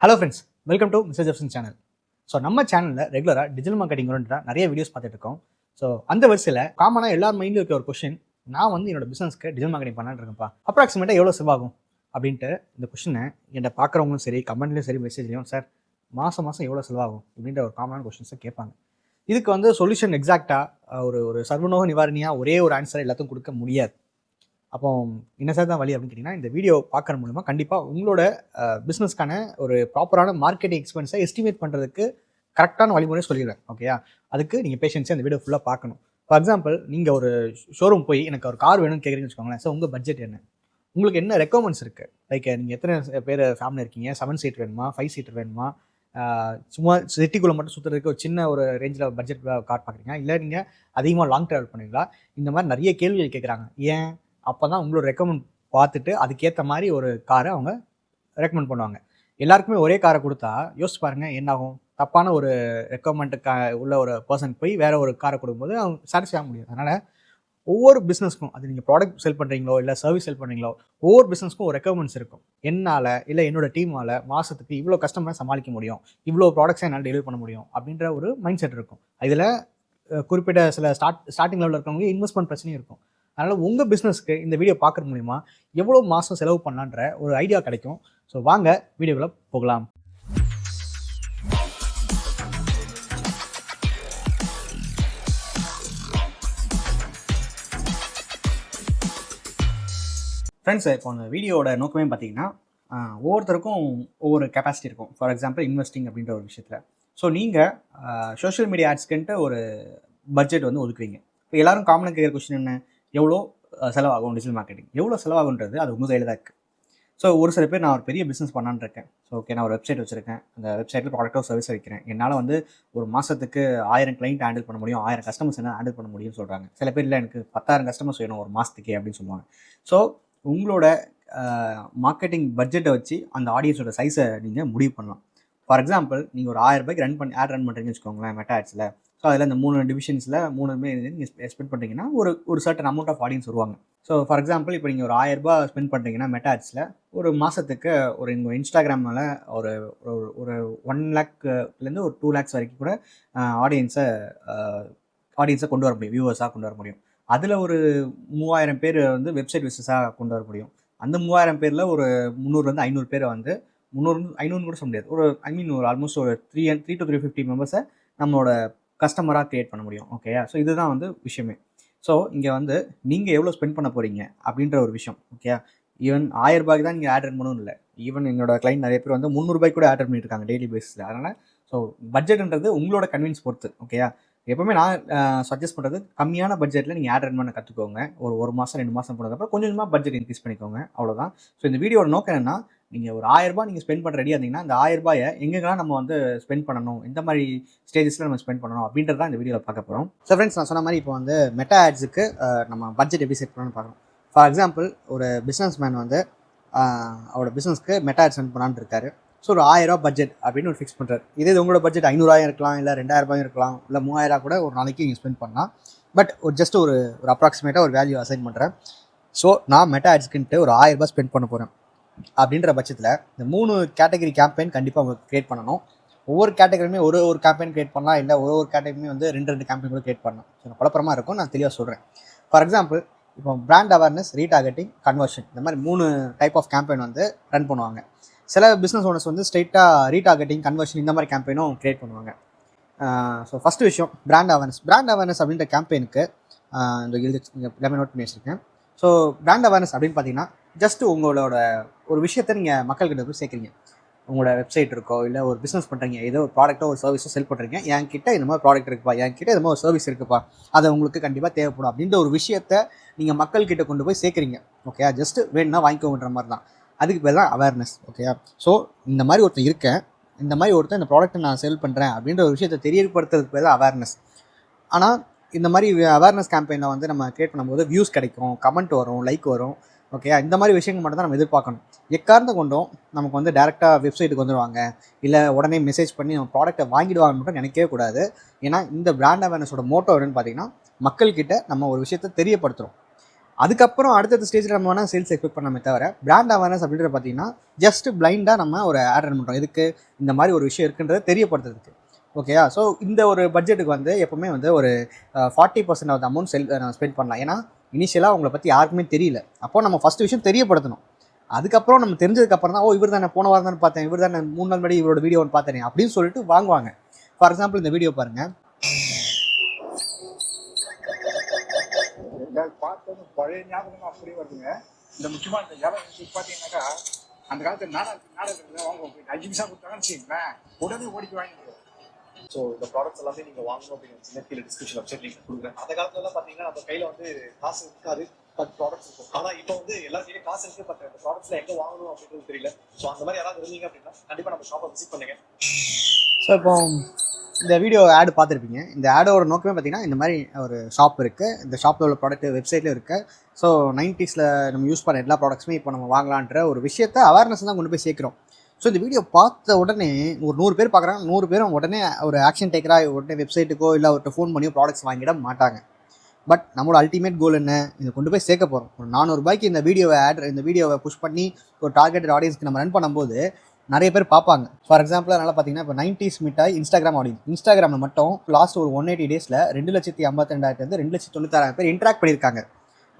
Hello friends, welcome to mister ஜெப்சன் channel. So நம்ம சேனலில் ரெகுலராக டிஜிட்டல் மார்க்கெட்டிங் நிறைய வீடியோஸ் பார்த்துட்டு இருக்கோம். ஸோ அந்த வரிசையில் காமனாக எல்லார் மைண்டில் இருக்க ஒரு கொஷின், நான் வந்து என்னோட பிஸ்னஸ்க்கு டிஜிட்டல் மார்க்கெட்டிங் பண்ணலான்னு இருக்கேன்ப்பா, அப்ராக்சிமேட்டாக எவ்வளோ செலவாகும் அப்படின்ட்டு இந்த கொஷினை என்னை பார்க்குறவங்களும் சரி, கமெண்ட்லையும் சரி, மெசேஜ்லையும் சார் மாதம் எவ்வளோ செலவாகும் அப்படின்ற ஒரு காமனான கொஷின்ஸை கேட்பாங்க. இதுக்கு வந்து சொல்யூஷன் எக்ஸாக்டாக ஒரு சர்வநோக நிவாரணியாக ஒரே ஒரு ஆன்சர் எல்லாத்துக்கும் கொடுக்க முடியாது. அப்போ என்ன சார் தான் வழி அப்படின்னு கேட்டிங்கன்னா, இந்த வீடியோ பார்க்குற மூலமாக கண்டிப்பாக உங்களோட பிஸ்னஸ்க்கான ஒரு ப்ராப்பரான மார்க்கெட்டிங் எக்ஸ்பென்ஸை எஸ்டிமேட் பண்ணுறதுக்கு கரெக்டான வழிமுறை சொல்லிடுவேன். ஓகேயா? அதுக்கு நீங்கள் பேஷன்ஸே அந்த வீடியோ ஃபுல்லாக பார்க்கணும். ஃபார் எக்ஸாம்பிள், நீங்கள் ஒரு ஷோரூம் போய் எனக்கு ஒரு கார் வேணும்னு கேட்குறீங்கன்னு வச்சுக்கோங்களேன். ஸோ உங்கள் பட்ஜெட் என்ன, உங்களுக்கு என்ன ரெக்குவயர்மெண்ட்ஸ் இருக்குது, லைக் நீங்கள் எத்தனை பேர் ஃபேமிலி இருக்கீங்க, 7 சீட் வேணுமா, 5 சீட்டர் வேணுமா, சும்மா சிட்டிக்குள்ளே மட்டும் சுற்றுறதுக்கு ஒரு சின்ன ஒரு ரேஞ்சில் பட்ஜெட் கார் பார்க்குறீங்க, இல்லை நீங்கள் அதிகமாக லாங் ட்ராவல் பண்ணுவீங்களா, இந்த மாதிரி நிறைய கேள்விகள் கேட்குறாங்க. ஏன்? அப்போ தான் உங்களோட ரெக்கமெண்ட் பார்த்துட்டு அதுக்கேற்ற மாதிரி ஒரு காரை அவங்க ரெக்கமெண்ட் பண்ணுவாங்க. எல்லாருக்குமே ஒரே காரை கொடுத்தா யோசிச்சு பாருங்கள் என்ன ஆகும். தப்பான ஒரு ரெக்கமெண்ட்டுக்கு உள்ள ஒரு பர்சன் போய் வேற ஒரு காரை கொடுக்கும்போது அவங்க சாட்டிஸ்ஃபை ஆக முடியாது. அதனால் ஒவ்வொரு பிஸ்னஸ்க்கும், அது நீங்கள் ப்ராடக்ட் செல் பண்ணுறீங்களோ இல்லை சர்வீஸ் செல் பண்ணுறீங்களோ, ஒவ்வொரு பிஸ்னஸ்க்கும் ஒரு ரெக்கமெண்ட்ஸ் இருக்கும். என்னால் இல்லை என்னோட டீமால் மாதத்துக்கு இவ்வளோ கஸ்டமரை சமாளிக்க முடியும், இவ்வளோ ப்ராடக்ட்ஸை என்னால் டெலிவரி பண்ண முடியும் அப்படின்ற ஒரு மைண்ட் செட் இருக்கும். இதில் குறிப்பிட்ட சில ஸ்டார்டிங் லெவலில் இருக்கிறவங்க இன்வெஸ்ட்மெண்ட் பிரச்சனையும் இருக்கும். அதனால் உங்கள் பிஸ்னஸ்க்கு இந்த வீடியோ பார்க்குறது மூலிமா எவ்வளோ மாதம் செலவு பண்ணலான்ற ஒரு ஐடியா கிடைக்கும். ஸோ வாங்க வீடியோக்குள்ளே போகலாம். ஃப்ரெண்ட்ஸ், இப்போ அந்த வீடியோட நோக்கமே பார்த்தீங்கன்னா, ஒவ்வொருத்தருக்கும் ஒவ்வொரு கெப்பாசிட்டி இருக்கும். ஃபார் எக்ஸாம்பிள், இன்வெஸ்டிங் அப்படின்ற ஒரு விஷயத்தில். ஸோ நீங்கள் சோஷியல் மீடியா ஆட்ஸ்க்குன்ட்டு ஒரு பட்ஜெட் வந்து ஒதுக்குறீங்க. இப்போ எல்லோரும் காமனாக கேட்குற கொஸ்டின் என்ன, எவ்வளோ செலவாகும் டிஜிட்டல் மார்க்கெட்டிங், எவ்வளோ செலவாகுன்றது அது உங்கள் கையில் தான் இருக்குது. ஸோ ஒரு சில பேர், நான் ஒரு பெரிய பிஸ்னஸ் பண்ணான்னு இருக்கேன், ஸோ ஓகே நான் ஒரு வெப்சைட் வச்சுருக்கேன், அந்த வெப்சைட்டில் ப்ராடக்ட்டோ சர்வீஸ் வைக்கிறேன், என்னால் வந்து ஒரு மாதத்துக்கு 1000 கிளைண்ட் ஹேண்டில் பண்ண முடியும், 1000 கஸ்டமர்ஸ் என்ன ஹேண்டில் பண்ண முடியும்னு சொல்கிறாங்க. சில பேர் இல்லை எனக்கு 10,000 கஸ்டமர்ஸ் வேணும் ஒரு மாதத்துக்கே அப்படின்னு சொல்லுவாங்க. ஸோ உங்களோட மார்க்கெட்டிங் பட்ஜெட்டை வச்சு அந்த ஆடியன்ஸோட சைஸை நீங்கள் முடிவு பண்ணலாம். ஃபார் எக்ஸாம்பிள், நீங்கள் ஒரு 1000 ரூபாய்க்கு ஆட் ரன் பண்ணுறீங்கன்னு வச்சுக்கோங்களேன் மெட்டா ஆட்ஸில். ஸோ அதில் இந்த 3 டிவிஷன்ஸில் 3மே நீங்கள் ஸ்பெண்ட் பண்ணுறீங்கன்னா ஒரு சர்டன் அமௌண்ட் ஆஃப் ஆடியன்ஸ் வருவாங்க. ஸோ ஃபார் எக்ஸாம்பிள், இப்போ நீங்கள் ஒரு 1000 ரூபாய் ஸ்பெண்ட் பண்ணுறீங்கன்னா மெட்டா ஆட்ஸில், ஒரு மாதத்துக்கு ஒரு உங்கள் இன்ஸ்டாகிராமில் ஒரு ஒரு 1 லேக்லேருந்து ஒரு 2 லேக்ஸ் வரைக்கும் கூட ஆடியன்ஸை கொண்டு வர முடியும், வியூவர்ஸாக கொண்டு வர முடியும். அதில் ஒரு 3000 பேர் வந்து வெப்சைட் விசிட்டர்ஸாக கொண்டு வர முடியும். அந்த 3000 பேரில் ஒரு 300 500 பேரை வந்து 500 கூட சொல்ல முடியாது, ஒரு ஆல்மோஸ்ட் ஒரு 3 to 350 மெம்பர்ஸை நம்மளோட கஸ்டமராக க்ரியேட் பண்ண முடியும். ஓகேயா? ஸோ இதுதான் வந்து விஷயமே. ஸோ இங்கே வந்து நீங்கள் எவ்வளோ ஸ்பெண்ட் பண்ண போகிறீங்க அப்படின்ற ஒரு விஷயம். ஓகேயா? ஈவன் 1000 ரூபாய்க்கு தான் நீங்கள் ஆட் ரன் பண்ணணும் இல்லை, ஈவன் என்னோட கிளைண்ட் நிறைய பேர் வந்து 300 ரூபாய்க்கு கூட ஆட் ரன் பண்ணிட்டு இருக்காங்க டெய்லி பேஸில். அதனால் ஸோ பட்ஜெட்ன்றது உங்களோட கன்வீன்ஸ் பொறுத்து. ஓகேயா? எப்போவுமே நான் சஜஸ்ட் பண்ணுறது, கம்மியான பட்ஜெட்டில் நீங்கள் ஆட் ரன் பண்ண கற்றுக்கோங்க. ஒரு மாதம் 2 மாதம் போனதுக்கப்புறம் கொஞ்சமாக பட்ஜெட் இன்க்ரீஸ் பண்ணிக்கோங்க, அவ்வளோதான். ஸோ இந்த வீடியோட நோக்கம் என்னென்னா, நீங்கள் ஒரு 1000 ரூபாய் நீங்கள் ஸ்பெண்ட் பண்ணுற ரெடியாக இருந்தீங்கன்னா, அந்த 1000 ரூபாயை எங்கெங்கெல்லாம் நம்ம வந்து ஸ்பெண்ட் பண்ணணும், இந்த மாதிரி ஸ்டேஜஸில் நம்ம ஸ்பெண்ட் பண்ணணும் அப்படின்றது தான் இந்த வீடியோவில் பார்க்க போகிறோம். ஸோ ஃப்ரெண்ட்ஸ், நான் சொன்ன மாதிரி இப்போ வந்து மெட்டா ஆட்ஸுக்கு நம்ம பட்ஜெட் எப்படி செட் பண்ணணும்னு பார்க்கணும். ஃபார் எக்ஸாம்பிள், ஒரு பிஸ்னஸ் மேன் வந்து அவரோட பிஸ்னஸ்க்கு மெட்டா ஆட்ஸ் சென்ட் பண்ணான்னு இருக்காரு. ஸோ ஒரு 1000 ரூபா பட்ஜெட் அப்படின்னு ஒரு ஃபிக்ஸ் பண்ணுறாரு. இதே உங்களோட பட்ஜெட் 500,000 இருக்கலாம், இல்லை 2000 ரூபாயும் இருக்கலாம், இல்லை 3000 கூட ஒரு நாளைக்கு நீங்கள் ஸ்பெண்ட் பண்ணலாம். பட் ஜஸ்ட் ஒரு அப்ராக்சிமேட்டாக ஒரு வேல்யூ அசைன் பண்ணுறேன். ஸோ நான் மெட்டா ஆட்ஸ்க்குன்ட்டு ஒரு 1000 ரூபாய் ஸ்பெண்ட் பண்ண போகிறேன் அப்படின்ற பட்சத்தில் இந்த 3 கேட்டகரி கேம்பெயின் கண்டிப்பாக உங்களுக்கு க்ரியேட் பண்ணணும். ஒவ்வொரு கேட்டகரியுமே ஒரு கேம்பெயின் க்ரியேட் பண்ணலாம், இல்லை ஒரு கேட்டகரியுமே வந்து 2 கேம்பெயின் கூட க்ரியேட் பண்ணலாம். ஸோ குழப்பமாக இருக்கும், நான் தெளிவாக சொல்கிறேன். ஃபார் எக்ஸாம்பிள், இப்போ பிராண்ட் அவேர்னஸ், ரீடார்கெட்டிங், கன்வர்ஷன், இந்த மாதிரி 3 டைப் ஆஃப் கேம்பெயின் வந்து ரன் பண்ணுவாங்க. சில பிஸ்னஸ் ஓனர்ஸ் வந்து ஸ்ட்ரெயிட்டாக ரீடார்கெட்டிங், கன்வர்ஷன் இந்த மாதிரி கேம்பெயினும் க்ரியேட் பண்ணுவாங்க. ஸோ ஃபஸ்ட்டு விஷயம், பிராண்ட் அவேர்னஸ் அப்படின்ற கேம்பெயினுக்கு எல்லாமே நோட் பண்ணி வச்சுருக்கேன். ஸோ பிராண்ட் அவேர்னஸ் அப்படின்னு பார்த்தீங்கன்னா, ஜஸ்ட் உங்களோட ஒரு விஷயத்தை நீங்கள் மக்கள்கிட்ட போய் சேர்க்குறீங்க. உங்களோட வெப்சைட் இருக்கோ, இல்லை ஒரு பிஸ்னஸ் பண்ணுறீங்க, ஏதோ ஒரு ப்ராடக்ட்டோ ஒரு சர்வீஸோ செல் பண்ணுறீங்க, என்கிட்ட இந்த மாதிரி ப்ராடக்ட் இருக்குப்பா, என்கிட்ட இந்த மாதிரி ஒரு சர்வீஸ் இருக்குப்பா, அது உங்களுக்கு கண்டிப்பாக தேவைப்படும் அப்படின்ற ஒரு விஷயத்தை நீங்கள் மக்கள்கிட்ட கொண்டு போய் சேர்க்குறீங்க. ஓகே, ஜஸ்ட் வேணும்னா வாங்கிக்கோன்ற மாதிரி தான். அதுக்கு பேர் தான் அவேர்னஸ். ஓகேயா? ஸோ இந்த மாதிரி ஒருத்தன் இருக்கேன், இந்த மாதிரி ஒருத்தன் இந்த ப்ராடக்ட்டை நான் செல் பண்ணுறேன் அப்படின்ற ஒரு விஷயத்தை தெரியப்படுத்துறதுக்கு பேர் தான் அவேர்னஸ். ஆனால் இந்த மாதிரி அவேர்னஸ் கேம்பெயினில் வந்து நம்ம க்ரியேட் பண்ணும்போது வியூஸ் கிடைக்கும், கமெண்ட் வரும், லைக் வரும். ஓகே, இந்த மாதிரி விஷயங்கள் மட்டும் தான் நம்ம எதிர்பார்க்கணும். எக்காரணத்தை கொண்டும் நமக்கு வந்து டேரெக்டாக வெப்சைட்டுக்கு வந்துடுவாங்க, இல்லை உடனே மெசேஜ் பண்ணி நம்ம ப்ராடக்ட்டை வாங்கிடுவாங்கன்னு மட்டும் நினைக்கவே கூடாது. ஏன்னா இந்த பிராண்ட் அவேர்னஸோட மோட்டோ என்னன்னு பார்த்தீங்கன்னா, மக்கள்கிட்ட நம்ம ஒரு விஷயத்தை தெரியப்படுத்துகிறோம். அதுக்கப்புறம் அடுத்த ஸ்டேஜில் நம்ம வேணால் சேல்ஸ் எக்ஸ்பெக்ட் பண்ணாமே தவிர பிராண்ட் அவேர்னஸ் அப்படின்றது பார்த்தீங்கன்னா ஜஸ்ட் பிளைண்டாக நம்ம ஒரு ஆட் ரன் பண்ணுறோம். இதுக்கு இந்த மாதிரி ஒரு விஷயம் இருக்குன்றதை தெரியப்படுத்துறதுக்கு. ஓகேயா? ஸோ இந்த ஒரு பட்ஜெட்டுக்கு வந்து எப்போவுமே வந்து ஒரு 40% ஆஃப் அமௌண்ட் ஸ்பெண்ட் பண்ணலாம். ஏன்னா இனிஷியலாக உங்களை பற்றி யாருக்குமே தெரியல. அப்போது நம்ம ஃபஸ்ட்டு விஷயம் தெரியப்படுத்தணும். அதுக்கப்புறம் நம்ம தெரிஞ்சதுக்கப்புறம் தான் இவர் தானே போன வாரம் தானே பார்த்தேன், இவர் தானே 3 நாள் முன்னாடி இவரோட வீடியோ ஒன்று பார்த்தேன் அப்படின்னு சொல்லிட்டு வாங்குவாங்க. ஃபார் எக்ஸாம்பிள் இந்த வீடியோ பாருங்கள். பார்த்தது பழைய ஞாபகம் அப்படியே வருதுங்க. இந்த முக்கியமாக இந்த இடம் பார்த்தீங்கன்னாக்கா அந்த காலத்தில் நாடகத்தில் வாங்குவோம். 5 நிமிஷம் கொடுத்தாங்கன்னு வச்சுக்கோங்களேன், உடனே ஓடிக்கு வாங்கிடுவோம். ஸோ இந்த ப்ராடக்ட்ஸ் எல்லாமே நீங்கள் வாங்கணும் அப்படின்னு கீழே டிஸ்கிரிப்ஷன் வெப்சைட் லிங்க் கொடுக்குறேன். அந்த காலத்துலலாம் பார்த்தீங்கன்னா நம்ம கையில் வந்து காசு இருக்காது, பட் ப்ராடக்ட்ஸ் இருக்கும். ஆனால் இப்போ வந்து எல்லாத்தையுமே காசு இருக்குது, பட் அந்த ப்ராடக்ட்ஸில் எங்கே வாங்கணும் அப்படின்றது தெரியல. ஸோ அந்த மாதிரி யாராவது இருந்தீங்க அப்படின்னா கண்டிப்பாக நம்ம ஷாப்பை விசிட் பண்ணுங்க. ஸோ இப்போ இந்த வீடியோ ஆடு பார்த்துருப்பீங்க. இந்த ஆடோட நோக்கமே பார்த்தீங்கன்னா இந்த மாதிரி ஒரு ஷாப் இருக்குது, இந்த ஷாப்பில் உள்ள ப்ராடக்ட் வெப்சைட்லேயும் இருக்குது. ஸோ 90s நம்ம யூஸ் பண்ண எல்லா ப்ராடக்ட்ஸுமே இப்போ நம்ம வாங்கலான்ற ஒரு விஷயத்தை அவேர்னஸ் தான் கொண்டு போய் சேர்க்குறோம். ஸோ இந்த வீடியோ பார்த்த உடனே ஒரு 100 பேர் பார்க்குறாங்க, 100 பேரும் உடனே ஒரு ஆக்ஷன் டேக்கராக உடனே வெப்சைட்டுக்கோ இல்லை அவர்கிட்ட ஃபோன் பண்ணியோ ப்ராடக்ட்ஸ் வாங்கிட மாட்டாங்க. பட் நம்மளோட அல்டிமேட் கோல் என்ன, இதை கொண்டு போய் சேர்க்க போகிறோம். ஒரு 400 ரூபாய்க்கு இந்த வீடியோவை புஷ் பண்ணி ஒரு டார்கெட்டட் ஆடியன்ஸ்க்கு நம்ம ரன் பண்ணும்போது நிறைய பேர் பார்ப்பாங்க. ஃபார் எக்ஸாம்பிள் அதனால் பார்த்தீங்கன்னா இப்போ 90s மிட்டாய் இன்ஸ்டாகிராம் ஆடியன்ஸ், இன்ஸ்டாகிராமில் மட்டும் லாஸ்ட் ஒரு 180 டேஸில் 2,52,000 2,96,000 பேர் இன்ட்ராக்ட் பண்ணியிருக்காங்க.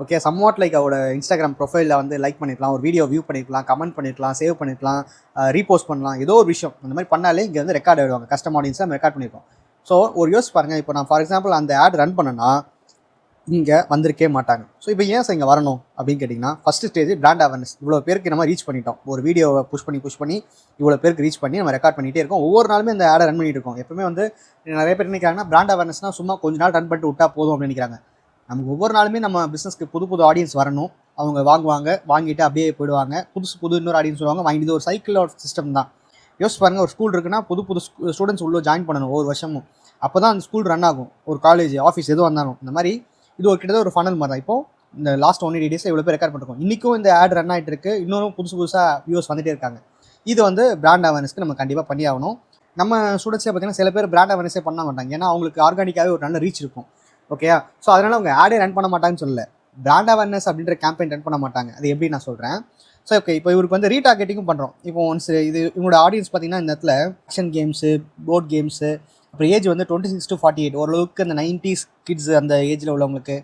ஓகே, சம்வாட் லைக் அவரோட இன்ஸ்டாகிராம் ப்ரொஃபைலில் வந்து லைக் பண்ணிக்கலாம், ஒரு வீடியோ வியூ பண்ணிக்கலாம், கமெண்ட் பண்ணிக்கலாம், சேவ் பண்ணிக்கலாம், ரீபோஸ்ட் பண்ணலாம், ஏதோ ஒரு விஷயம் அந்த மாதிரி பண்ணாலே இங்கே வந்து ரெக்கார்ட் ஆகிடுவாங்க. கஸ்டம் ஆடியன்ஸை நம்ம ரெக்கார்ட் பண்ணியிருக்கோம். ஸோ ஒரு யோசிச்சு பாருங்கள், இப்போ நான் ஃபார் எக்ஸாம்பிள் அந்த ஆட் ரன் பண்ணேன்னா இங்கே வந்திருக்கே மாட்டாங்க. ஸோ இப்போ ஏன் சார் இங்கே வரணும் அப்படின்னு கேட்டிங்கன்னா, ஃபஸ்ட்டு ஸ்டேஜ் பிராண்ட் அவேர்னஸ். இவ்வளோ பேருக்கு நம்ம ரீச் பண்ணிட்டோம். ஒரு வீடியோவை புஷ் பண்ணி இவ்வளோ பேருக்கு ரீச் பண்ணி நம்ம ரெக்கார்ட் பண்ணிகிட்டே இருக்கோம். ஒவ்வொரு நாளுமே இந்த ஆடை ரன் பண்ணிட்டு இருக்கோம். எப்பவுமே வந்து நிறைய பேர் நினைக்கிறாங்கன்னா பிராண்ட் அவேர்னஸ்னால் சும்மா கொஞ்ச நாள் ரன் பண்ணிட்டு விட்டா போதும் அப்படின்னு நினைக்கிறாங்க. நமக்கு ஒவ்வொரு நாளுமே நம்ம பிஸ்னஸ்க்கு புது ஆடியன்ஸ் வரணும். அவங்க வாங்கிட்டு அப்படியே போயிடுவாங்க. புது இன்னொரு ஆடியன்ஸ் வருவாங்க, வாங்கிட்டு ஒரு சைக்கிளோட சிஸ்டம் தான். யோசிச்சு பாருங்கள், ஒரு ஸ்கூல் இருக்குன்னா புது ஸ்டூடெண்ட்ஸ் உள்ளே ஜாயின் பண்ணணும் ஒவ்வொரு வருஷமும். அப்போ தான் அந்த ஸ்கூல் ரன் ஆகும். ஒரு காலேஜ், ஆஃபீஸ் எதுவும் வந்தாலும் இந்த மாதிரி இது ஒரு கிட்டத்தட்ட ஒரு ஃபனல் மாதிரி தான். இப்போ இந்த லாஸ்ட் 180 டேஸில் இவ்வளோ பேர் ரெக்கார்ட் பண்ணிருக்கோம். இன்றைக்கும் இந்த ஆட் ரன் ஆகிட்டு இருக்குது. இன்னொரு புதுசாக வியூஸ் வந்துகிட்டே இருக்காங்க. இது வந்து பிராண்ட் அவேர்னஸ்க்கு நம்ம கண்டிப்பாக பண்ணி ஆகணும். நம்ம ஸ்டூடெண்ட்ஸே பார்த்தீங்கன்னா சில பேர் பிராண்ட் அவேர்னஸே பண்ண மாட்டாங்க. ஏன்னா அவங்களுக்கு ஆர்கானிக்காகவே ஒரு நல்ல ரீச் இருக்கும். ஓகேயா? ஸோ அதனால் அவங்க ஆடே ரன் பண்ண மாட்டாங்கன்னு சொல்லலை, பிராண்ட் அவேர்னஸ் அப்படின்ற கேம்பெயின் ரன் பண்ண மாட்டாங்க. அது எப்படி நான் சொல்கிறேன். ஸோ ஓகே, இப்போ இவருக்கு வந்து ரீடார்கெட்டிங்கும் பண்ணுறோம். இப்போ ஒன்ஸ் இது இவங்களோட ஆடியன்ஸ் பார்த்தீங்கன்னா இந்த இடத்துல ஆக்ஷன் கேம்ஸு, போர்ட் கேம்ஸு, அப்புறம் ஏஜ் வந்து 26 to 48, ஓரளவுக்கு அந்த 90s கிட்ஸ் அந்த ஏஜில் உள்ளவங்களுக்கு,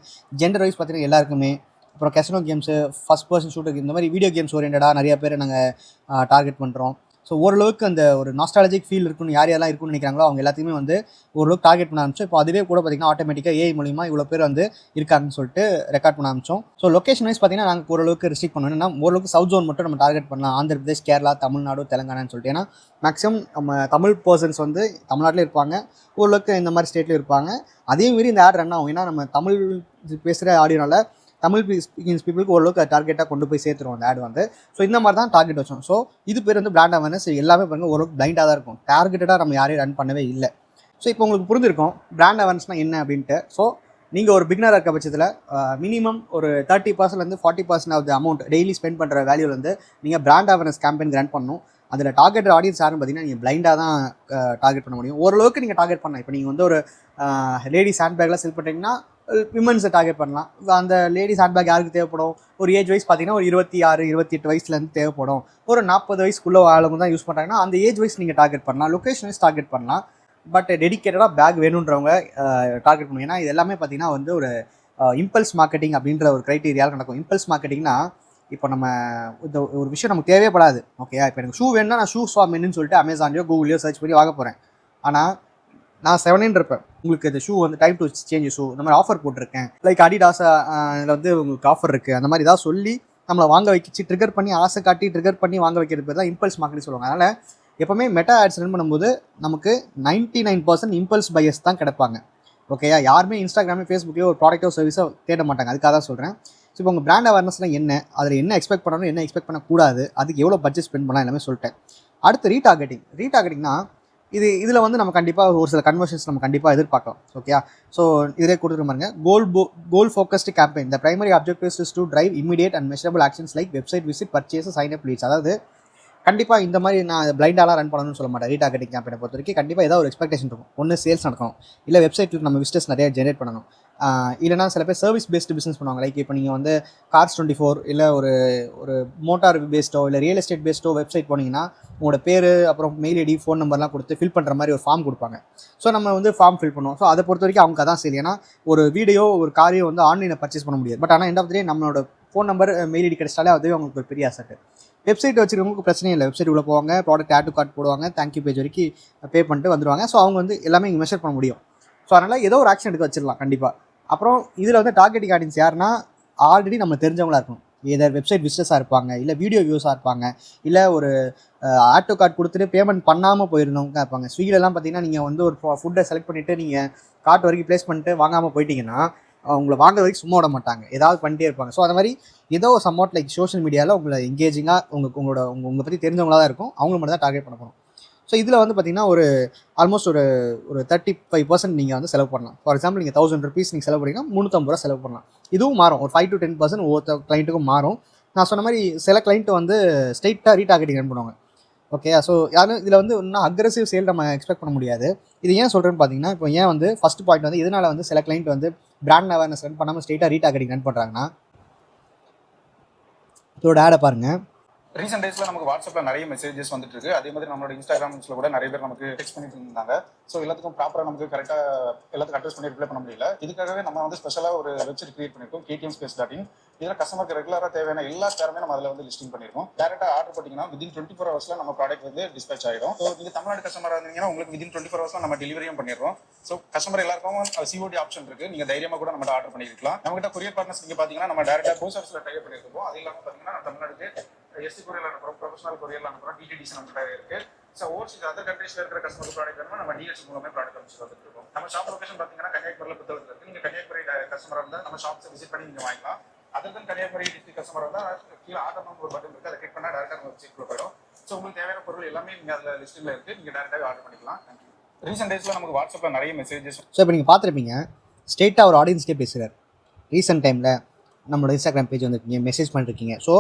ஜெண்டர் வைஸ் பார்த்தீங்கன்னா எல்லாருக்குமே. அப்புறம் casino games, first person shooter, இந்த மாதிரி வீடியோ கேம்ஸ் ஓரியன்டாக நிறைய பேர் நாங்கள் டார்கெட் பண்ணுறோம். ஸோ ஓரளவுக்கு அந்த ஒரு நாஸ்டாலஜிக் ஃபீல் இருக்குன்னு யாரெல்லாம் இருக்குன்னு நினைக்கிறாங்களோ அவங்க எல்லாத்தையுமே வந்து ஓரளவுக்கு டார்கெட் பண்ண ஆரம்பிச்சோம். இப்போ அதுவே கூட பார்த்திங்கன்னா ஆட்டோமேட்டிக்காக ஏஐ மூலிமா இவ்வளோ பேர் வந்து இருக்காங்கன்னு சொல்லிட்டு ரெக்கார்ட் பண்ண ஆரம்பிச்சோம். ஸோ லொக்கேஷன் வைஸ் பார்த்திங்கன்னா நாங்கள் ஓரளவுக்கு ரெஸ்ட்ரிக்ட் பண்ணணும்னா ஓரளவுக்கு சவுத் ஜோன் மட்டும் நம்ம டார்கெட் பண்ணலாம். ஆந்திர பிரதேஷ், கேரளா, தமிழ்நாடு, தெலுங்கானான்னு சொல்லிட்டு. ஏன்னா மேக்ஸிமம் நம்ம தமிழ் பர்சன்ஸ் வந்து தமிழ்நாட்டிலே இருப்பாங்க, ஓரளவுக்கு இந்த மாதிரி ஸ்டேட்லேயும் இருப்பாங்க. அதே மாரி இந்த ஆட் ரன் ஆகும். ஏன்னா நம்ம தமிழ் பேசுகிற ஆடியோனால தமிழ் ஸ்பீக்கிங் பீப்புளுக்கு ஓரளவுக்கு டார்கெட்டாக கொண்டு போய் சேர்த்துருவோம் அந்த ஆட் வந்து. ஸோ இந்த மாதிரி தான் டார்கெட் வச்சோம். ஸோ இது பேர் வந்து பிராண்ட் அவேர்னஸ். எல்லாமே பாருங்கள் ஓரளவுக்கு பிளைண்டாக தான் இருக்கும், டார்கெட்டடாக நம்ம யாரையும் ரன் பண்ணவே இல்லை. ஸோ இப்போ உங்களுக்கு புரிஞ்சிருக்கும் பிராண்ட் அவேர்னஸ்னால் என்ன அப்படின்ட்டு. ஸோ நீங்கள் ஒரு பிகினராக இருக்க பட்சத்தில் மினிமம் ஒரு 30%லேருந்து 40% of the amount daily spend பண்ணுற வேல்யூலேருந்து நீங்கள் பிராண்ட் அவேர்னஸ் கேம்பெயின் ரன் பண்ணணும். அதில் டார்கெட் ஆடியன்ஸ் யாருன்னு பார்த்தீங்கன்னா நீங்கள் பிளைண்டாக தான் டார்கெட் பண்ண முடியும். ஓரளவுக்கு நீங்கள் டார்கெட் பண்ணலாம். இப்போ நீங்கள் வந்து ஒரு லேடிஸ் ஹேண்ட்பேக்லாம் செல் பண்ணுறீங்கன்னா விமன்ஸை டார்கெட் பண்ணலாம். அந்த லேடிஸ் ஹேண்ட்பேக் யாருக்கு தேவைப்படும், ஒரு ஏஜ் வைஸ் பார்த்தீங்கன்னா ஒரு 26, 28 வயசுலேருந்து தேவைப்படும். ஒரு 40 வயசுக்குள்ளே ஆளுங்க தான் யூஸ் பண்ணுறாங்கன்னா அந்த ஏஜ் வைஸ் நீங்கள் டார்கெட் பண்ணலாம். லொக்கேஷன் வைஸ் டார்கெட் பண்ணலாம். பட் டெடிக்கேட்டடாக பேக் வேணுன்றவங்க டார்கெட் பண்ணுவோம். ஏன்னா இது எல்லாமே பார்த்தீங்கன்னா வந்து ஒரு இம்பல்ஸ் மார்க்கெட்டிங் அப்படின்ற ஒரு க்ரைட்டீரியாவில் நடக்கும். இம்பல்ஸ் மார்க்கெட்டிங்னா இப்போ நம்ம இந்த ஒரு விஷயம் நமக்கு தேவைப்படாது. ஓகே, இப்போ எனக்கு ஷூ வேணும்னா நான் ஷூ ஸ்வாப் மெனுன்னு சொல்லிட்டு அமேசான்லையோ கூகுள்லையோ சர்ச் பண்ணி வாங்க போகிறேன். ஆனால் நான் 7 இருப்பேன், உங்களுக்கு இந்த ஷூ வந்து டைம் டு சேஞ்ச் ஷூ இந்த மாதிரி ஆஃபர் போட்டிருக்கேன், லைக் அடிடாஸ் இதில் வந்து உங்களுக்கு ஆஃபர் இருக்குது, அந்த மாதிரி ஏதாவது சொல்லி நம்மளை வாங்க வைக்கிச்சு ட்ரிகர் பண்ணி ஆசை காட்டி ட்ரிகர் பண்ணி வாங்க வைக்கிறது பேர் தான் இம்பல்ஸ் மார்க்கெட்டிங் சொல்லுவாங்க. அதனால் எப்போவுமே மெட்டா ஆட்ஸ் ரன் பண்ணும்போது நமக்கு 99% இம்பல்ஸ் பையர்ஸ் தான் கிடைப்பாங்க. ஓகேயா? யாருமே இன்ஸ்டாகிராமே ஃபேஸ்புக்லேயோ ஒரு ப்ராடக்ட்டோ சர்வீஸோ தேட மாட்டாங்க. அதுக்காக தான் சொல்கிறேன். ஸோ இப்போ உங்கள் பிராண்ட் அவேர்னஸ்லாம் என்ன, அதில் என்ன எக்ஸ்பெக்ட் பண்ணணும், என்ன எக்ஸ்பெக்ட் பண்ணக்கூடாது, அதுக்கு எவ்வளோ பட்ஜெட் ஸ்பெண்ட் பண்ணலாம் எல்லாமே சொல்லிட்டேன். அடுத்து ரீடார்கெட்டிங்னா இதில் வந்து நம்ம கண்டிப்பாக ஒரு சில கன்வர்ஷன்ஸ் நம்ம கண்டிப்பாக எதிர்பார்க்கலாம். ஓகேயா? ஸோ இதிலே கொடுத்துட்டு பாருங்க, goal focused campaign. The primary objectives is to drive immediate and measurable actions like website visit, purchase, sign up leads. அதாவது கண்டிப்பாக இந்த மாதிரி நான் பிளைண்டாலாம் ரன் பண்ணணும்னு சொல்ல மாட்டேன். ரீடார்கெட்டிங் கேம்பெயினை பொறுத்த வரைக்கும் கண்டிப்பாக ஏதாவது ஒரு எக்ஸ்பெக்டேஷன் இருக்கும். ஒன்று சேல்ஸ் நடக்கணும், இல்லை வெப்சைட்டில் நம்ம விசிட்டர்ஸ் நிறைய ஜென்ரேட் பண்ணணும். இல்லைனா சில பேர் சர்வீஸ் பேஸ்டு பிஸ்னஸ் பண்ணுவாங்க. லைக் இப்போ நீங்கள் வந்து Cars24 இல்லை ஒரு மோட்டார் பேஸ்டோ இல்லை ரியல் எஸ்டேட் பேஸ்டோ வெப்சைட் போனீங்கன்னா உங்களோட பேர் அப்புறம் மெயில் ஐடி ஃபோன் நம்பர்லாம் கொடுத்து ஃபில் பண்ணுற மாதிரி ஒரு ஃபார்ம் கொடுப்பாங்க. ஸோ நம்ம வந்து ஃபார்ம் ஃபில் பண்ணுவோம். ஸோ அதை பொறுத்த வரைக்கும் அவங்க அதான் சரி. ஏன்னா ஒரு வீடியோ ஒரு காரையோ வந்து ஆன்லைனில் பர்ச்சேஸ் பண்ண முடியாது. பட் ஆனால் எண்ட் ஆஃப் த டே நம்மளோட ஃபோன் நம்பர் மெயில் ஐடி கிடைச்சாலே அதுவே அவங்களுக்கு ஒரு பெரிய அசட்டு. வெப்சைட் வச்சுருக்கவங்களுக்கு பிரச்சனை இல்லை. வெப்சைட் உள்ள போவாங்க, ப்ராடக்ட் ஆட் டு கார்ட் போடுவாங்க, தேங்க்யூ பேஜ் வரைக்கும் பே பண்ணிட்டு வந்துடுவாங்க. ஸோ அவங்க வந்து எல்லாமே இங்கே மெஷர் பண்ண முடியும். ஸோ அதனால் ஏதோ ஒரு ஆக்ஷன் எடுத்து வச்சிடலாம் கண்டிப்பாக. அப்புறம் இதில் வந்து டார்கெட்டிங் ஆடியன்ஸ் யாருன்னா ஆல்ரெடி நம்ம தெரிஞ்சவங்களா இருக்கணும். ஏதோ வெப்சைட் விசிட்டர்ஸாக இருப்பாங்க, இல்லை வீடியோ வியூஸாக இருப்பாங்க, இல்லை ஒரு ஆட் டு கார்ட் கொடுத்துட்டு பேமெண்ட் பண்ணாமல் போயிருந்தவங்க இருப்பாங்க. ஸ்விக்கிலலாம் பார்த்தீங்கன்னா நீங்கள் வந்து ஒரு ஃபுட்டை செலக்ட் பண்ணிவிட்டு நீங்கள் கார்ட் வரைக்கும் ப்ளேஸ் பண்ணிட்டு வாங்காமல் போயிட்டீங்கன்னா உங்களை வாங்க வரைக்கும் சும்மா விட மாட்டாங்க, ஏதாவது பண்ணிட்டே இருப்பாங்க. ஸோ அந்த மாதிரி ஏதோ சம்வாட் லைக் சோஷியல் மீடியாவில் உங்களை எங்கேஜிங்காக உங்களை பற்றி தெரிஞ்சவங்களாக தான் இருக்கும். அவங்கள மட்டும் தான் டார்கெட் பண்ண போகிறோம். ஸோ இதில் வந்து பார்த்திங்கன்னா ஒரு ஆல்மோஸ்ட் ஒரு 35% நீங்கள் வந்து செலவு பண்ணலாம். ஃபார் எக்ஸாம்பிள் நீங்கள் 1000 rupees நீங்கள் செலவு பண்ணிங்கன்னா 350 ரூபா செலவு பண்ணலாம். இதுவும் மாறும், ஒரு 5 to 10% ஒவ்வொரு கிளைண்ட்டுக்கும் மாறும். நான் சொன்ன மாதிரி சில கிளைண்ட் வந்து ஸ்ட்ரெயிட்டாக ரீடார்கெட்டிங் ரன் பண்ணுவாங்க. ஓகே, ஸோ யாரும் இதில் வந்து இன்னும் அக்ரெசிவ் சேல் நம்ம எக்ஸ்பெக்ட் பண்ண முடியாது. இது ஏன் சொல்கிறேன்னு பார்த்தீங்கன்னா, இப்போ ஏன் வந்து ஃபஸ்ட் பாயிண்ட் வந்து இதனால் வந்து சில கிளைண்ட் வந்து பிராண்ட் அவேர்னஸ் ரன் பண்ணாமல் ஸ்ட்ரெயிட்டாக ரீடார்கெட்டிங் ரன் பண்ணுறாங்கன்னா, இதோட ஆடை பாருங்கள். ரீசெண்ட் டேஸ்ல நமக்கு வாட்ஸ்அப்ல நிறைய மெசேஜஸ் வந்துட்டு இருக்கு. அதே மாதிரி நம்மளோட இன்ஸ்டாகிராம்ஸ்ல கூட நிறைய பேர் நமக்கு டெக்ஸ்ட் பண்ணிட்டு இருந்தாங்க. ஸோ எல்லாத்துக்கும் ப்ராப்பரா நமக்கு கரெக்டா எல்லாத்துக்கும் அட்ரஸ் பண்ணி ரிப்ளை பண்ண முடியல. இதுக்காகவே நம்ம வந்து ஸ்பெஷலா ஒரு வெப்சைட் கிரியேட் பண்ணிருக்கோம், KTMspace.in. இதில் கஸ்டமருக்கு ரெகுலரா தேவையான எல்லா ஸ்பேருமே நம்ம அதில் வந்து லிஸ்டிங் பண்ணிருக்கோம். டேரக்டா ஆர்டர் போட்டீங்கன்னா விதின் 24 hours நம்ம ப்ராடக்ட் வந்து டிஸ்பேச் ஆயிடும். ஸோ நீங்க தமிழ்நாடு கஸ்டமரா இருந்தீங்கன்னா உங்களுக்கு விதின் 24 hours நம்ம டெலிவரியும் பண்ணிடுறோம். ஸோ கஸ்டமர் எல்லாருக்கும் COD ஆப்ஷன் இருக்கு. நீங்க தைரியமா கூட நம்ம ஆர்டர் பண்ணிருக்கலாம். நம்ம கிட்ட கொரியர் பார்ட்னர்ஸ் நீங்க பாத்தீங்கன்னா நம்ம டேரக்டா போஸ்ட் ஆஃபீஸ்ல டைப் பண்ணிருக்கோம். அது இல்லாம பாத்தீங்கன்னா தமிழ்நாடுக்கு SC கொரியர்ல அனுப்புறோம், ப்ரொஃபஷனல் கொரியர்ல அனுப்புறோம், DTDC நம்ம இருக்கு. ஸோ ஓவர்சீஸ் அதர் கண்ட்ரீஸ்ல இருக்கிற கஸ்டமர் ப்ராடக்ட் வேணுமா நம்ம DHL மூலமே ப்ராடக்ட் அனுப்பிச்சு வந்துட்டு இருக்கோம். நம்ம ஷாப் லொகேஷன் பாத்தீங்கன்னா கன்னியாகுமரியில புத்தகத்துல இருக்கு. நீங்க கன்னியாகுமரி கஸ்டமரா இருந்தா நம்ம ஷாப்ஸ் விசிட் பண்ணி நீங்க வாங்கலாம். அதர் தென் கன்னியாகுமரி டிஸ்ட்ரிக்ட் கஸ்டமரா இருந்தா கீழே ஆர்டர் ஒரு பட்டன் இருக்கு, அதை கிளிக் பண்ணா டேரக்டா நம்ம வெப்சைட்ல போயிடும். ஸோ உங்களுக்கு தேவையான பொருள் எல்லாமே நீங்க அதுல லிஸ்ட்ல இருக்கு, நீங்க டேரக்டாக ஆர்டர் பண்ணிக்கலாம். தேங்க்யூ. ரீசெண்ட் டேஸ்ல நமக்கு வாட்ஸ்அப்ல நிறைய மெசேஜஸ். ஸோ இப்போ நீங்கள் பார்த்துருப்பீங்க, ஸ்ட்ரெயிட்டாக ஒரு ஆடியன்ஸ்க்கே பேசுகிறார். ரீசெண்ட் டைமில் நம்மளோட இன்ஸ்டாகிராம் பேஜ் வந்துருக்கீங்க, மெசேஜ் பண்ணிருக்கீங்க. ஸோ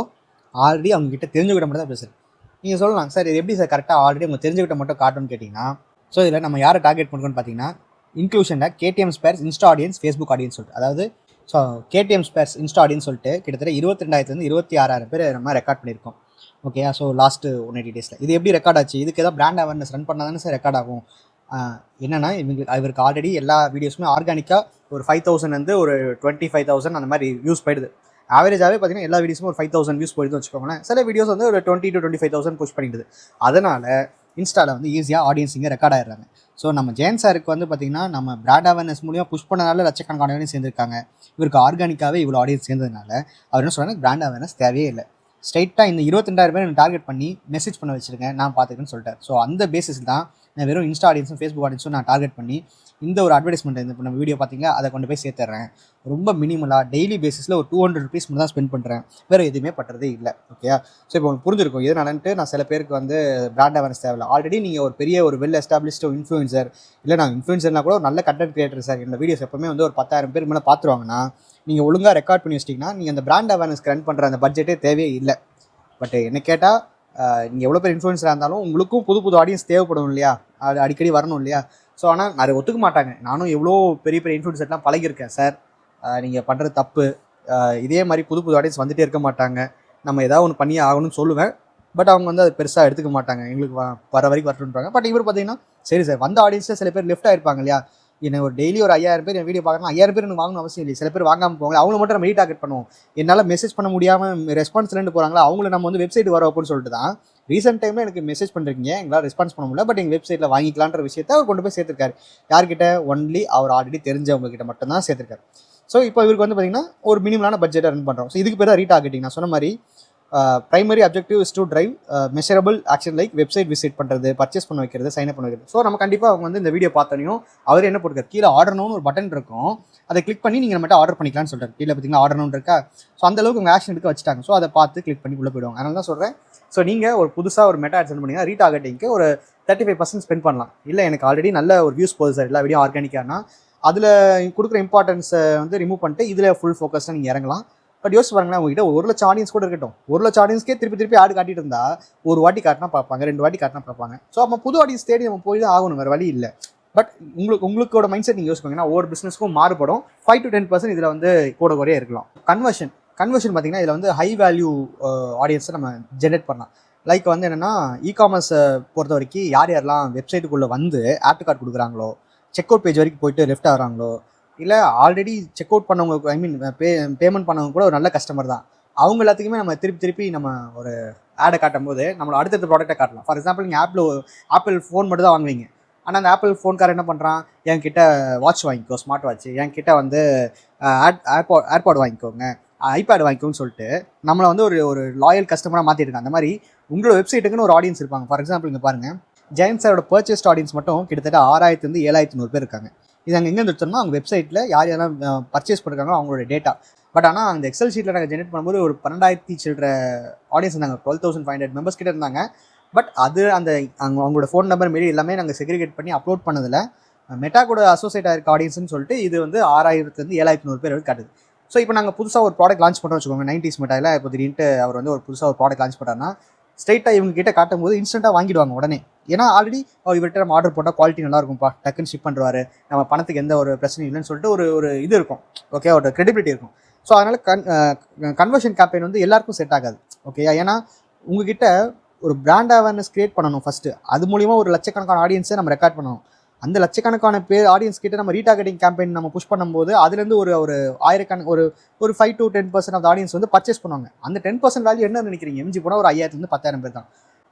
ஆல்ரெடி அவங்ககிட்ட தெரிஞ்சுக்கிட்ட மட்டும் தான் பேசுகிறேன். நீங்கள் சொல்லலாம், சார் இது எப்படி சார் கரெக்டாக ஆல்ரெடி அவங்க தெரிஞ்சுக்கிட்ட மட்டும் காட்டணும்னு கேட்டிங்கன்னா, ஸோ இதில் நம்ம யாரை டார்கெட் பண்ணுறோன்னு பார்த்தீங்கன்னா, இன்க்ளூஷனில் KTMspace Insta audience, Facebook audience சொல்லிட்டு, அதாவது ஸோ KTMspace இன்ஸ்டா ஆடியன்ஸ் சொல்லிட்டு கிட்டத்தட்ட 22,000 26,000 பேர் நம்ம ரெக்கார்ட் பண்ணியிருக்கோம். ஓகே, ஸோ லாஸ்ட்டு 180 days இது எப்படி ரெக்கார்ட் ஆச்சு? இதுக்கு ஏதாவது பிராண்ட் அவேர்னஸ் ரன் பண்ணால் தானே சார் ரெக்கார்ட் ஆகும். என்னென்னா இவருக்கு ஆல்ரெடி எல்லா வீடியோஸுமே ஆர்கானிக்காக ஒரு 5,000 வந்து ஒரு 25,000 அந்த மாதிரி வியூஸ் போயிடுது. ஆவரேஜாகவே பார்த்தீங்கன்னா எல்லா வீடியோஸும் ஒரு 5,000 வியூஸ் போயிடுதுன்னு வச்சுக்கோங்களேன். சில வீடியோஸ் வந்து ஒரு 20 to 25,000 புஷ் பண்ணிடுது. அதனால் இன்ஸ்டாவில் வந்து ஈஸியாக ஆடியன்ஸ் இங்கே ரெக்கார்ட் ஆகிடுறாங்க. ஸோ நம்ம ஜெயன் சாருக்கு வந்து பார்த்திங்கன்னா நம்ம பிராண்ட் அவேர்னஸ் மூலியமாக புஷ் பண்ணனால லட்சக்கணக்கான ஆடியன்ஸ் சேர்ந்துருக்காங்க. இவருக்கு ஆர்கானிக்காகவே இவ்வளோ ஆடியன்ஸ் சேர்ந்ததுனால அவர் என்ன சொல்கிறாங்க, பிராண்ட் அவேர்னஸ் தேவையே இல்லை, ஸ்ட்ரைட்டாக இந்த 22,000 பேர் எனக்கு டார்கெட் பண்ணி மெசேஜ் பண்ண வச்சுருக்கேன், நான் பார்த்துக்கன்னு சொல்லிட்டார். ஸோ அந்த பேசிஸ் தான் நான் வெறும் இன்ஸ்டா ஆடியன்ஸும் ஃபேஸ்புக் ஆடியன்ஸும் நான் டார்கெட் பண்ணி இந்த ஒரு அட்வர்டைஸ்மெண்ட் இந்த நம்ம வீடியோ பார்த்தீங்களா அதை கொண்டு போய் சேர்த்துறேன். ரொம்ப மினிமலாக டெய்லி பேசிஸில் ஒரு 200 rupees மட்டும் தான் ஸ்பெண்ட் பண்ணுறேன், வேறு எதுவுமே பண்ணுறதே இல்லை. ஓகே, ஸோ இப்போ உங்களுக்கு புரிஞ்சிருக்கும் எதனாலன்ட்டு. நான் சில பேருக்கு வந்து பிராண்ட் அவேர்னஸ் தேவையில்லை. ஆல்ரெடி நீங்கள் ஒரு பெரிய ஒரு வெல் எஸ்டாப்ளிஷ்டு இன்ஃப்ளூயன்சர், இல்லை நான் இன்ஃப்ளூயன்சர்னா கூட ஒரு நல்ல கண்டென்ட் கிரியேட்டர் சார், இந்த வீடியோஸ் எப்பவுமே வந்து ஒரு 10,000 பேர் மேலே பார்த்துருவாங்கன்னா நீங்கள் ஒழுங்காக ரெக்கார்ட் பண்ணி வச்சிட்டிங்கன்னா நீங்கள் அந்த பிராண்ட் அவேர்னஸ்க்கு ரன் பண்ணுற அந்த பட்ஜெட்டே தேவையே இல்லை. பட் என்ன கேட்டால் நீங்கள் எவ்வளோ பேர் இன்ஃப்ளூயன்ஸராக இருந்தாலும் உங்களுக்கும் புது ஆடியன்ஸ் தேவைப்படும் இல்லையா, அது அடிக்கடி வரணும் இல்லையா. ஸோ ஆனால் நிறைய ஒத்துக்க மாட்டாங்க. நானும் எவ்வளோ பெரிய இன்ஃப்ளூயன்ஸர்லாம் பழகியிருக்கேன் சார், நீங்கள் பண்ணுறது தப்பு, இதே மாதிரி புது ஆடியன்ஸ் வந்துகிட்டே இருக்க மாட்டாங்க, நம்ம ஏதாவது ஒன்று பண்ணியே ஆகணும்னு சொல்லுவேன். பட் அவங்க வந்து அதை பெருசாக எடுத்துக்க மாட்டாங்க, எங்களுக்கு வர வரைக்கும் வரட்டுன்றாங்க. பட் இவர் பார்த்தீங்கன்னா சரி சார், வந்த ஆடியன்ஸில் சில பேர் லெஃப்ட் ஆகிருப்பாங்க இல்லையா. என்ன ஒரு டெய்லி ஒரு 5,000 பேர் என் வீடியோ பார்க்கணும், 5,000 பேர் எனக்கு வாங்கணும் அவசியம் இல்லை. சில பேர் வாங்காமல் போவாங்க, அவங்கள மட்டும் நம்ம ரீடார்கெட் பண்ணுவோம். என்னால் மெசேஜ் பண்ண முடியாமல் ரெஸ்பான்ஸ் இல்லைன்னு போகிறாங்களா, அவங்கள நம்ம வந்து வெப்சைட் வர வைப்போம்னு சொல்லிட்டு தான் ரீசெண்ட் டைமில் எனக்கு மெசேஜ் பண்ணுறீங்க, எங்களால் ரெஸ்பான்ஸ் பண்ண முடியல, பட் எங்கள் வெப்சைட்டில் வாங்கிக்கலான்ற விஷயத்தை அவர் கொண்டு போய் சேர்த்துருக்காரு. யார்கிட்ட? ஒன்லி அவர் ஆல்ரெடி தெரிஞ்சவங்ககிட்ட மட்டும்தான் சேர்த்துருக்காரு. ஸோ இப்போ இவருக்கு வந்து பார்த்திங்கன்னா ஒரு மினிமலான பட்ஜெட்டை ரன் பண்ணுறோம். ஸோ இதுக்கு பேர் தான் ரீடார்கெட்டிங். நான் சொன்ன மாதிரி primary objective is to drive measurable action like website visit பண்ணுறது, பர்ச்சேஸ் பண்ண வைக்கிறது, சைன் அப் பண்ண வைக்கிறது. ஸோ நம்ம கண்டிப்பாக அவங்க வந்து இந்த வீடியோ பார்த்தோனையும் அவர் என்ன போட்டுருக்காரு, கீழே ஆர்டர்னு ஒரு பட்டன் இருக்கும், அதை கிளிக் பண்ணி நீங்கள் நம்மகிட்ட ஆர்டர் பண்ணிக்கலாம்னு சொல்கிறார். கீழே பார்த்தீங்கன்னா ஆர்டர்னு இருக்கா. ஸோ அந்தளவுக்கு உங்கள் ஆக்ஷன் எடுக்க வச்சுட்டாங்க. ஸோ அதை பார்த்து கிளிக் பண்ணி உள்ளே போயிடுவாங்க. அதனால தான் சொல்கிறேன், ஸோ நீங்கள் ஒரு புதுசாக ஒரு மெட்டா ஆட்ஸ் பண்ணிங்கன்னா ரீடார்கெட்டிங்க்கு ஒரு 35% ஸ்பெண்ட் பண்ணலாம். இல்லை எனக்கு ஆல்ரெடி நல்ல ஒரு வியூஸ் போகுது சார், எல்லா வீடியோ ஆர்கானிக்கானா அதில் கொடுக்குற இம்பார்ட்டன்ஸை வந்து ரிமூவ் பண்ணிட்டு இதில் ஃபுல் ஃபோக்கஸாக நீங்கள் இறங்கலாம். பட் யோசிச்சு பாருங்களேன், உங்ககிட்ட 1,00,000 ஆடியன்ஸ் கூட இருக்கட்டும், 1,00,000 ஆடியன்ஸ்க்கே திருப்பி ஆடு காட்டிட்டு இருந்தா ஒரு வாட்டி காட்டினா பார்ப்பாங்க, 2 வாட்டி காட்டினா பார்ப்பாங்க. ஸோ அப்போ புது ஆடியன்ஸ் தேடி நம்ம போய் தான் ஆகணும், வேறு வழி இல்லை. பட் உங்களுக்கோட மைண்ட் செட் நீங்கள் யோசிப்பாங்கன்னா ஒவ்வொரு பிஸ்னஸ்க்கும் மாறுபடும். 5 to 10% இதில் வந்து கூட குறைய இருக்கலாம். கன்வர்ஷன் பார்த்தீங்கன்னா இதில் வந்து ஹை வேல்யூ ஆடியன்ஸை நம்ம ஜென்ரேட் பண்ணலாம். லைக் வந்து என்னென்னா, இ-காமர்ஸை பொறுத்த வரைக்கும் யாரெல்லாம் வெப்சைட்டுக்குள்ளே வந்து ஆட் கார்டு கொடுக்குறாங்களோ, செக் அவுட் பேஜ் வரைக்கும் போயிட்டு லெஃப்ட் ஆகிறாங்களோ, இல்லை ஆல்ரெடி செக் அவுட் பண்ணவங்க, ஐ மீன் பேமெண்ட் பண்ணவங்க கூட ஒரு நல்ல கஸ்டமர் தான், அவங்க எல்லாத்துக்குமே நம்ம திருப்பி நம்ம ஒரு ஆடை காட்டும் போது நம்மளோட அடுத்தடுத்த ப்ராடக்ட்டை காட்டலாம். ஃபார் எக்ஸாம்பிள் நீங்கள் ஆப்பிள் ஃபோன் மட்டும் தான் வாங்குவீங்க. ஆனால் அந்த ஆப்பிள் ஃபோன்காரர் என்ன பண்ணுறான், என்கிட்ட வாட்ச் வாங்கிக்கோ, ஸ்மார்ட் வாட்ச், என்கிட்ட வந்து ஏர்பாட் வாங்கிக்கோங்க, ஐபேட் வாங்கிக்கோன்னு சொல்லிட்டு நம்மளை வந்து ஒரு லாயல் கஸ்டமராக மாற்றிருக்காங்க. அந்த மாதிரி உங்களோட வெப்சைட்டுக்குன்னு ஒரு ஆடியன்ஸ் இருப்பாங்க. ஃபார் எக்ஸாம்பிள் இங்கே பாருங்கள், ஜெயந்த் சாரோட பர்ச்சேஸ்ட் ஆடியன்ஸ் மட்டும் கிட்டத்தட்ட 6,000 7,100 பேர் இருக்காங்க. இது அங்கே எங்கே எடுத்தோம்னா அவங்க வெப்சைட்டில் யாரெல்லாம் பர்ச்சேஸ் பண்ணிருக்காங்களோ அவங்களோட டேட்டா. பட் ஆனால் அந்த எக்ஸல் ஷீட்டில் நாங்கள் ஜென்ரேட் பண்ணும்போது ஒரு 12,000 சில்லற ஆடியன்ஸ் இருந்தாங்க, 12,500 மெம்பர்ஸ் கிட்ட இருந்தாங்க. பட் அது அவங்களோட ஃபோன் நம்பர் மாரி எல்லாமே நாங்கள் செக்ரிகேட் பண்ணி அப்லோட் பண்ணதில் மெட்டா கூட அசோசியேட் ஆகிருக்க ஆடியன்ஸ்னு சொல்லிட்டு இது வந்து 6,000 7,100 பேர் வரைக்கும் காட்டுது. ஸோ இப்போ நாங்கள் புதுசாக ஒரு ப்ராடக்ட் லான்ச் பண்ணுறோம் வச்சுக்கோங்க, 90s மெட்டாவில் இப்போ திடீர்னு அவர் வந்து ஒரு புதுசாக ஒரு ப்ராடக்ட் லான்ச் பண்ணுறாருன்னா ஸ்ட்ரைட்டாக இவங்க கிட்ட காட்டும் போது இன்ஸ்டண்ட்டாக வாங்கிடுவாங்க உடனே. ஏன்னா ஆல்ரெடி இவர்கிட்ட நம்ம ஆர்டர் போட்டால் குவாலிட்டி நல்லா இருக்கும்ப்பா, டக்குன்னு ஷிப் பண்ணுறாரு, நம்ம பணத்துக்கு எந்த ஒரு பிரச்சனையும் இல்லைன்னு சொல்லிட்டு ஒரு இது இருக்கும், ஓகே, ஒரு கிரெடிபிலிட்டி இருக்கும். ஸோ அதனால் கன்வர்ஷன் கேம்பெயின் வந்து எல்லாருக்கும் செட் ஆகாது, ஓகே. ஏன்னா உங்ககிட்ட ஒரு பிராண்ட் அவேர்னஸ் கிரியேட் பண்ணணும் ஃபஸ்ட்டு. அது மூலிமா ஒரு லட்சக்கணக்கான ஆடியன்ஸை நம்ம ரெக்கார்ட் பண்ணணும். அந்த லட்சக்கணக்கான பேர் ஆடியன்ஸ் கிட்ட நம்ம ரீடார்கெட்டிங் கேம்பெயின் நம்ம புஷ் பண்ணும்போது அதுலேருந்து ஒரு ஒரு 5 to 10% ஆஃப் ஆடியன்ஸ் வந்து பர்ச்சேஸ் பண்ணுவாங்க. அந்த 10% வேல்யூ என்ன நினைக்கிறீங்க? எம்ஜி போனால் ஒரு 5,000 10,000 பேர் தான்.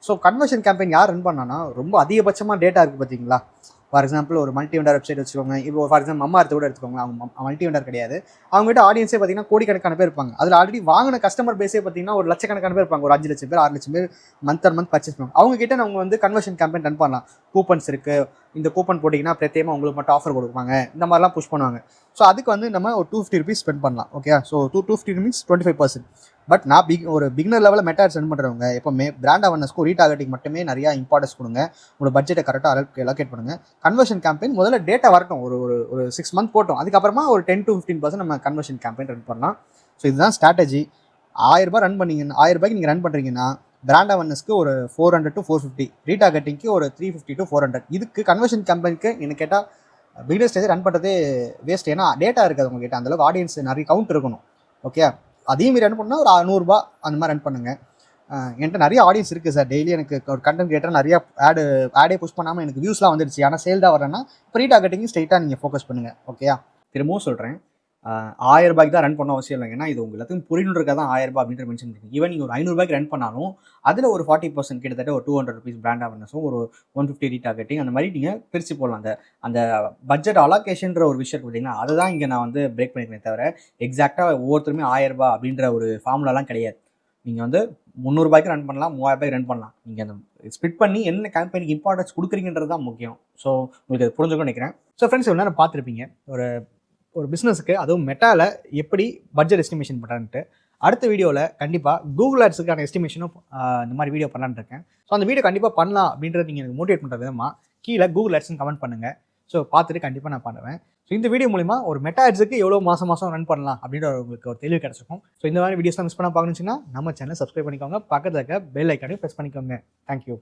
ஸோ கன்வர்ஷன் கேம்பெயின் யார் ரன் பண்ணான்னா ரொம்ப அதிகபட்சமாக டேட்டா இருக்குது பார்த்தீங்களா. ஃபார் எக்ஸாம்பிள் ஒரு மல்டி வெண்டர் வெப்சைட் வச்சுக்கோங்க. இப்போ ஃபார் எக்ஸாம்பிள் அம்மா கூட எடுத்துக்கோங்க, அவங்க மல்டி வெண்டர் கிடையாது. அவங்ககிட்ட ஆடியன்ஸே பார்த்தீங்கன்னா கோடிக்கணக்கான பேர் இருப்பாங்க. அதில் ஆல்ரெடி வாங்கின கஸ்டமர் பேஸே பார்த்தீங்கன்னா ஒரு லட்சக்கணக்கான பேர் இருப்பாங்க. ஒரு 5 லட்சம் பேர் 6 லட்சம் பேர் மந்த் பர்ச்சேஸ் பண்ணுவாங்க. அவங்க கிட்ட நம்ம வந்து கன்வர்ஷன் கேம்பெயின் ரன் பண்ணலாம். கூப்பன்ஸ் இருக்குது, இந்த கூப்பன் போட்டிங்கன்னா பிரத்யேகமாக உங்களுக்கு மட்டும் ஆஃபர் கொடுப்பாங்க, இந்த மாதிரிலாம் புஷ் பண்ணுவாங்க. ஸோ அதுக்கு வந்து நம்ம ஒரு 250 rupees ஸ்பெண்ட் பண்ணலாம், ஓகே. So 250 means 25%. பட் நான் ஒரு பிகினர் லெவலில் மெட்டா ஆட்ஸ் ரன் பண்ணுறவங்க எப்போவுமே பிராண்ட் அவேர்னஸ்க்கு ரீடார்கெட்டிங் மட்டுமே நிறையா இம்பார்ட்டன்ஸ் கொடுங்க. உங்களோட பட்ஜெட்டை கரெக்டாக அலோகேட் பண்ணுங்கள். கன்வர்ஷன் கேம்பெயின் முதல்ல டேட்டா வரட்டும், ஒரு 6 month போட்டோம், அதுக்கப்புறமா ஒரு 10 to 15% நம்ம கன்வர்ஷன் கேம்பெயின் ரன் பண்ணலாம். ஸோ இதுதான் ஸ்ட்ராட்டஜி. 1000 ரூபாய் ரன் பண்ணிங்கன்னா, 1000 ரூபாய்க்கு நீங்கள் ரன் பண்ணுறீங்கன்னா பிராண்ட் அவேர்னஸ்க்கு ஒரு 400 to 450, ரீடார்கெட்டிங்க்கு ஒரு 350 to 400. இதுக்கு கன்வர்ஷன் கேம்பெயினுக்கு என்ன கேட்டால் பிகினர் ஸ்டேஜ் ரன் பண்ணுறதே வேஸ்ட். ஏன்னா டேட்டா இருக்காது உங்ககிட்ட, அந்தளவுக்கு ஆடியன்ஸ் நிறைய கவுண்ட் இருக்கணும், ஓகே. அதே மாதிரி ரன் பண்ணால் ஒரு 100 ரூபா அந்த மாதிரி ரன் பண்ணுங்கள். என்கிட்ட நிறைய ஆடியன்ஸ் இருக்குது சார், டெய்லி எனக்கு ஒரு கண்டென்ட் கிரியேட்டர் நிறையா ஆடே புஷ் பண்ணாமல் எனக்கு வியூஸ்லாம் வந்துடுச்சு, ஆனால் சேல் தான் வரேன்னா இப்போ ரீடார்கெட்டிங் ஸ்ட்ரைட்டாக நீங்கள் ஃபோக்கஸ் பண்ணுங்கள், ஓகே. திரும்பவும் சொல்கிறேன், 1000 ரூபாய்க்கு தான் ரன் பண்ண அவசியம் இல்லைங்க. ஏன்னா இது உங்கள் எல்லாத்துக்கும் புரியணுன்றக்காக தான் 1000 ரூபாய் அப்படின்ற மென்ஷன் பண்ணிருக்கீங்க. ஈவன் நீங்கள் ஒரு 500 ரூபாய்க்கு ரன் பண்ணாலும் அதில் ஒரு 40% கிட்டத்தட்ட ஒரு 200 rupees பிராண்ட் அவேர்னஸும் ஒரு 150 ரீடார்கெட்டிங், அந்த மாதிரி நீங்கள் பிரித்து போடலாம். அந்த பட்ஜெட் அலோகேஷன்ற ஒரு விஷயம் பார்த்தீங்கன்னா அதை தான் இங்கே நான் வந்து பிரேக் பண்ணிக்கிறேன். தவிர எக்ஸாக்டாக ஒவ்வொருத்தருமே 1000 ரூபாய் அப்படின்ற ஒரு ஃபார்முலாலாம் கிடையாது. நீங்கள் வந்து 300 ரூபாய்க்கு ரன் பண்ணலாம், 3000 ரூபாய்க்கு ரன் பண்ணலாம். நீங்கள் அந்த ஸ்பிட் பண்ணி என்ன கேம்பெயினுக்கு இம்பார்ட்டன்ஸ் கொடுக்குறீங்கன்றது தான் முக்கியம். ஸோ உங்களுக்கு அது புரிஞ்சுக்கணும்னு நினைக்கிறேன். ஸோ ஃப்ரெண்ட்ஸ், இவ்வளோ நேரம் பார்த்துருப்பீங்க ஒரு பிஸ்னஸுக்கு, அதுவும் மெட்டாவில் எப்படி பட்ஜெட் எஸ்டிமேஷன் பண்ணுறான்ட்டு. அடுத்த வீடியோவில் கண்டிப்பாக கூகுள் ஆட்ஸுக்கான எஸ்டிமேஷனும் இந்த மாதிரி வீடியோ பண்ணலான்னு இருக்கேன். ஸோ அந்த வீடியோ கண்டிப்பாக பண்ணலாம் அப்படின்றது நீங்கள் எனக்கு மோட்டிவேட் பண்ணுற விதமாக கீழே கூகுள் ஆட்ஸ்னு கமெண்ட் பண்ணுங்கள். ஸோ பார்த்துட்டு கண்டிப்பாக நான் பண்ணுவேன். ஸோ இந்த வீடியோ மூலிமா ஒரு மெட்டா ஆட்ஸுக்கு எவ்வளோ மாதம் ரன் பண்ணலாம் அப்படின்ற உங்களுக்கு ஒரு தெளிவு கிடச்சிருக்கும். ஸோ இந்த மாதிரி வீடியோஸ்லாம் மிஸ் பண்ண பார்க்கணுச்சுன்னா நம்ம சேனல் சப்ஸ்கிரைப் பண்ணிக்கோங்க, பக்கத்தில் இருக்க பெல் ஐக்கானையும் ப்ரெஸ் பண்ணிக்கோங்க. தேங்க்யூ.